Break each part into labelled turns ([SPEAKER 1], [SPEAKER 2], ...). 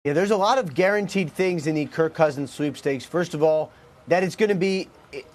[SPEAKER 1] Yeah, there's a lot of guaranteed things in the Kirk Cousins sweepstakes. First of all, that it's going to be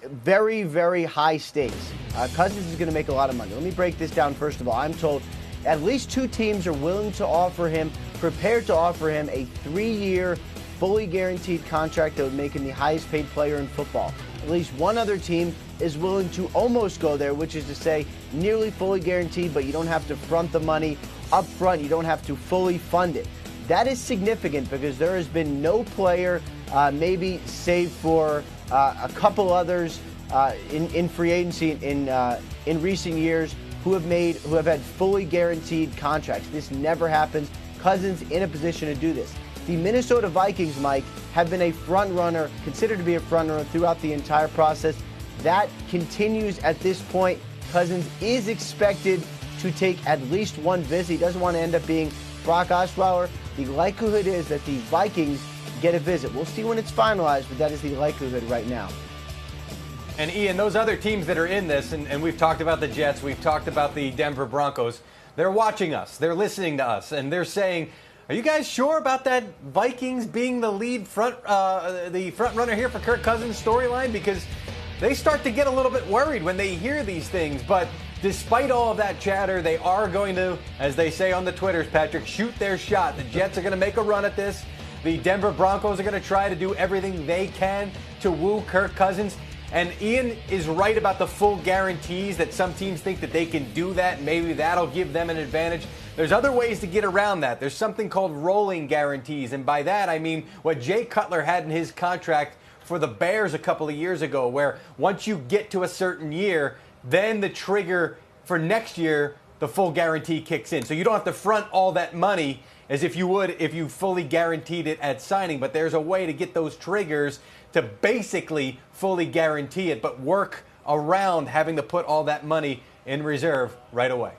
[SPEAKER 1] very, very high stakes. Cousins is going to make a lot of money. Let me break this down. First of all, I'm told at least two teams are willing to offer him, prepared to offer him a 3-year, fully guaranteed contract that would make him the highest paid player in football. At least one other team is willing to almost go there, which is to say nearly fully guaranteed, but you don't have to front the money up front. You don't have to fully fund it. That is significant because there has been no player, maybe save for a couple others in free agency in recent years, who have had fully guaranteed contracts. This never happens. Cousins in a position to do this. The Minnesota Vikings, Mike, have been a front runner, considered to be a front runner throughout the entire process. That continues at this point. Cousins is expected to take at least one visit. He doesn't want to end up being Brock Osweiler. The likelihood is that the Vikings get a visit. We'll see when it's finalized, but that is the likelihood right now.
[SPEAKER 2] And Ian, those other teams that are in this, and we've talked about the Jets, we've talked about the Denver Broncos, they're watching us, they're listening to us, and they're saying, are you guys sure about that Vikings being the lead front runner here for Kirk Cousins' storyline? Because they start to get a little bit worried when they hear these things. But despite all of that chatter, they are going to, as they say on the Twitters, Patrick, shoot their shot. The Jets are going to make a run at this. The Denver Broncos are going to try to do everything they can to woo Kirk Cousins. And Ian is right about the full guarantees, that some teams think that they can do that. Maybe that'll give them an advantage. There's other ways to get around that. There's something called rolling guarantees. And by that, I mean what Jay Cutler had in his contract for the Bears a couple of years ago, where once you get to a certain year, then the trigger for next year, the full guarantee kicks in. So you don't have to front all that money as if you would if you fully guaranteed it at signing. But there's a way to get those triggers to basically fully guarantee it, but work around having to put all that money in reserve right away.